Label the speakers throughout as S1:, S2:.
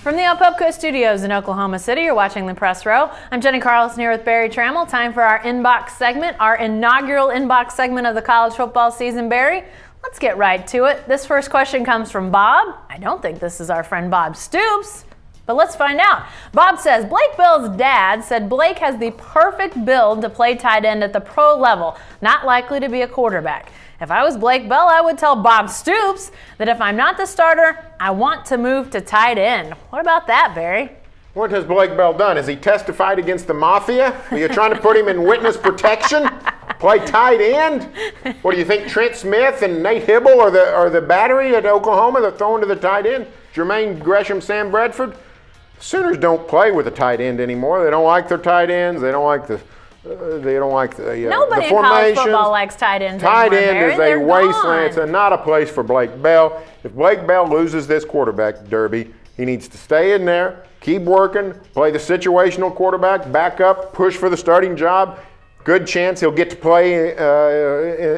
S1: From the Opelka Studios in Oklahoma City, you're watching the Press Row. I'm Jenny Carlson here with Barry Trammell. Time for our inbox segment, our inaugural inbox segment of the college football season. Barry, let's get right to it. This first question comes from Bob. I don't think this is our friend Bob Stoops, but let's find out. Bob says, Blake Bell's dad said Blake has the perfect build to play tight end at the pro level, not likely to be a quarterback. If I was Blake Bell, I would tell Bob Stoops that if I'm not the starter, I want to move to tight end. What about that, Barry?
S2: What has Blake Bell done? Has he testified against the mafia? Are you trying to put him in witness protection? Play tight end? What do you think, Trent Smith and Nate Hibble are the battery at Oklahoma that's throwing to the tight end? Jermaine Gresham, Sam Bradford? Sooners don't play with a tight end anymore. They don't like their tight ends. They don't like the
S1: Nobody
S2: the
S1: in college football likes tight ends
S2: Tight
S1: anymore,
S2: end
S1: Barry.
S2: is
S1: They're
S2: a wasteland.
S1: gone.
S2: It's not a place for Blake Bell. If Blake Bell loses this quarterback derby, he needs to stay in there, keep working, play the situational quarterback, back up, push for the starting job. Good chance he'll get to play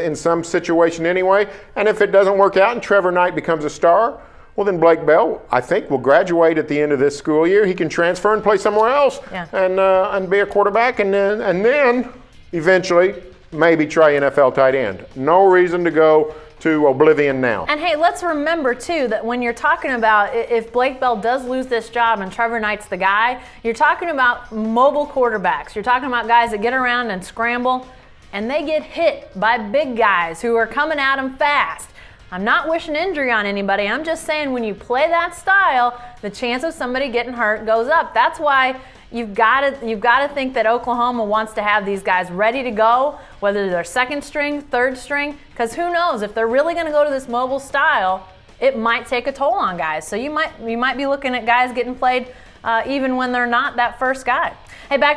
S2: in some situation anyway. And if it doesn't work out and Trevor Knight becomes a star, well, then Blake Bell, I think, will graduate at the end of this school year. He can transfer and play somewhere else and be a quarterback, and then eventually maybe try NFL tight end. No reason to go to oblivion now.
S1: And hey, let's remember too that when you're talking about if Blake Bell does lose this job and Trevor Knight's the guy, you're talking about mobile quarterbacks. You're talking about guys that get around and scramble, and they get hit by big guys who are coming at them fast. I'm not wishing injury on anybody. I'm just saying when you play that style, the chance of somebody getting hurt goes up. That's why you've got to think that Oklahoma wants to have these guys ready to go, whether they're second string, third string, because who knows, if they're really going to go to this mobile style, it might take a toll on guys. So you might be looking at guys getting played even when they're not that first guy. Hey, back to